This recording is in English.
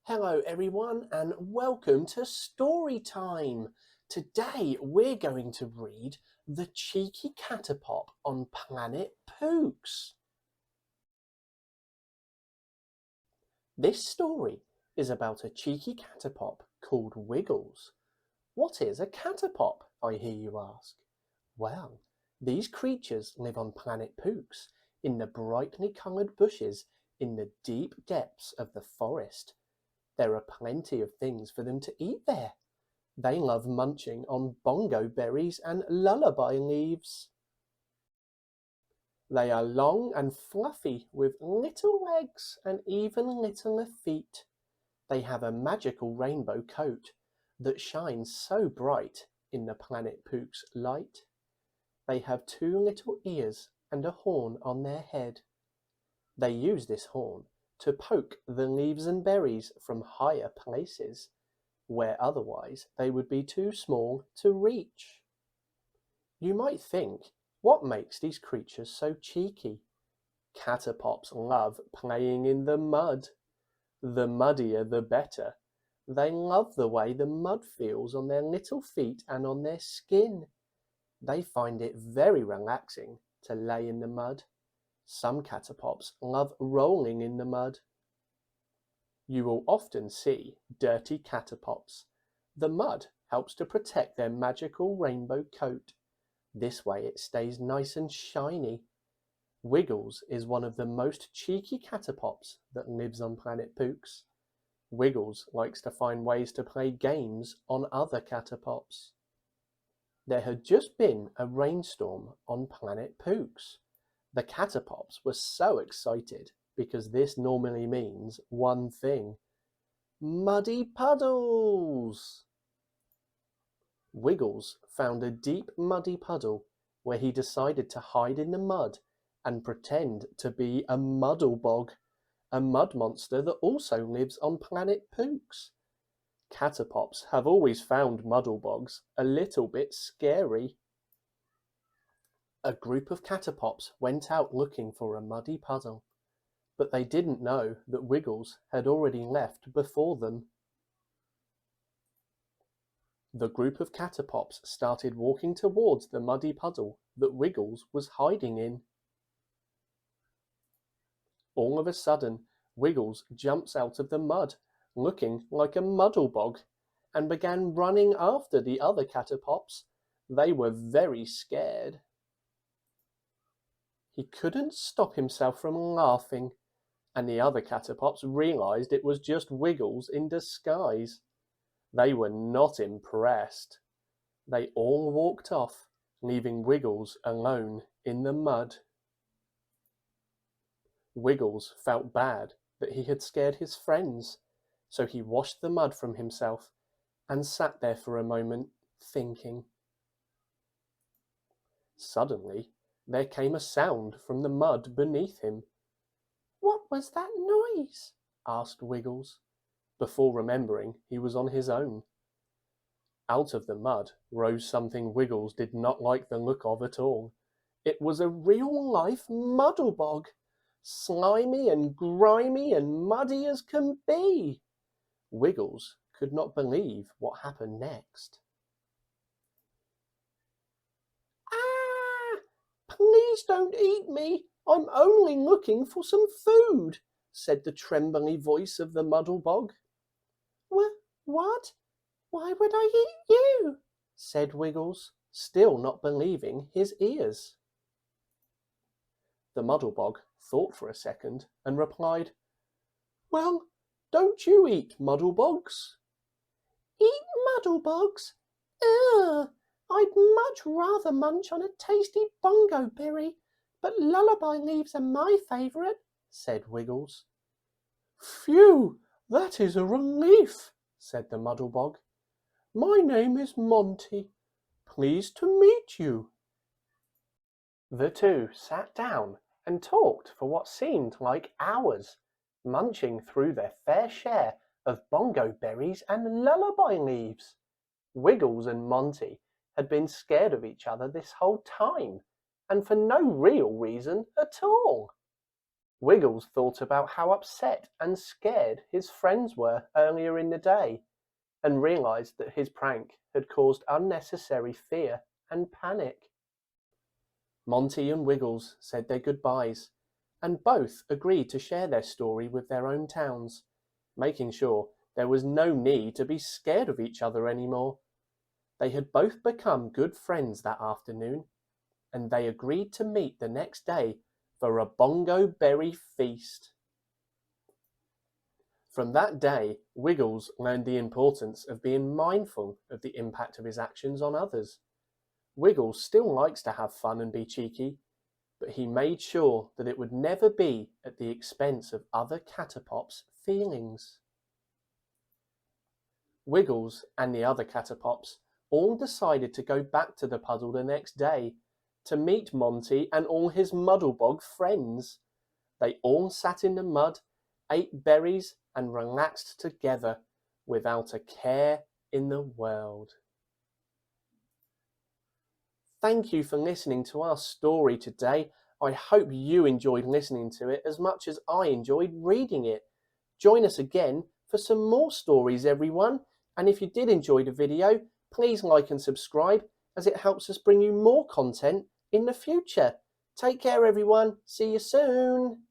Hello everyone and welcome to story time. Today we're going to read The Cheeky Catapop on planet Pooks. This story is about a cheeky catapop called Wiggles. What is a catapop, I hear you ask? Well, these creatures live on planet Pooks in the brightly coloured bushes in the deep depths of the forest. There are plenty of things for them to eat there. They love munching on bongo berries and lullaby leaves. They are long and fluffy with little legs and even littler feet. They have a magical rainbow coat that shines so bright in the planet Pook's light. They have 2 little ears and a horn on their head. They use this horn to poke the leaves and berries from higher places, where otherwise they would be too small to reach. You might think, what makes these creatures so cheeky? Catapops love playing in the mud. The muddier the better. They love the way the mud feels on their little feet and on their skin. They find it very relaxing to lay in the mud. Some catapops love rolling in the mud. You will often see dirty catapops. The mud helps to protect their magical rainbow coat. This way it stays nice and shiny. Wiggles is one of the most cheeky catapops that lives on planet Pooks. Wiggles likes to find ways to play games on other catapops. There had just been a rainstorm on planet Pooks. The catapops were so excited because this normally means one thing: muddy puddles! Wiggles found a deep muddy puddle where he decided to hide in the mud and pretend to be a muddle bog, a mud monster that also lives on planet Pooks. Catapops have always found muddle bogs a little bit scary. A group of catapops went out looking for a muddy puddle, but they didn't know that Wiggles had already left before them. The group of catapops started walking towards the muddy puddle that Wiggles was hiding in. All of a sudden, Wiggles jumps out of the mud, looking like a muddle bog, and began running after the other catapops. They were very scared. He couldn't stop himself from laughing, and the other catapops realized it was just Wiggles in disguise. They were not impressed. They all walked off, leaving Wiggles alone in the mud. Wiggles felt bad that he had scared his friends, so he washed the mud from himself and sat there for a moment, thinking. Suddenly, there came a sound from the mud beneath him. "What was that noise?" asked Wiggles, before remembering he was on his own. Out of the mud rose something Wiggles did not like the look of at all. It was a real-life muddle bog, slimy and grimy and muddy as can be. Wiggles could not believe what happened next. "Ah! Please don't eat me. I'm only looking for some food," said the trembly voice of the muddle bog. What? Why would I eat you?" said Wiggles, still not believing his ears. The muddle bog thought for a second and replied, "Well, don't you eat muddle bogs?" "Eat muddle bogs? Ugh! I'd much rather munch on a tasty bongo berry, but lullaby leaves are my favourite," said Wiggles. "Phew! That is a relief," said the muddle bog. "My name is Monty. Pleased to meet you." The two sat down and talked for what seemed like hours, munching through their fair share of bongo berries and lullaby leaves. Wiggles and Monty had been scared of each other this whole time, and for no real reason at all. Wiggles thought about how upset and scared his friends were earlier in the day and realised that his prank had caused unnecessary fear and panic. Monty and Wiggles said their goodbyes, and both agreed to share their story with their own towns, making sure there was no need to be scared of each other anymore. They had both become good friends that afternoon, and they agreed to meet the next day for a bongo berry feast. From that day, Wiggles learned the importance of being mindful of the impact of his actions on others. Wiggles still likes to have fun and be cheeky, but he made sure that it would never be at the expense of other Catapops' feelings. Wiggles and the other Catapops all decided to go back to the puddle the next day to meet Monty and all his Muddlebog friends. They all sat in the mud, ate berries, and relaxed together without a care in the world. Thank you for listening to our story today. I hope you enjoyed listening to it as much as I enjoyed reading it. Join us again for some more stories, everyone. And if you did enjoy the video, please like and subscribe, as it helps us bring you more content in the future. Take care, everyone. See you soon.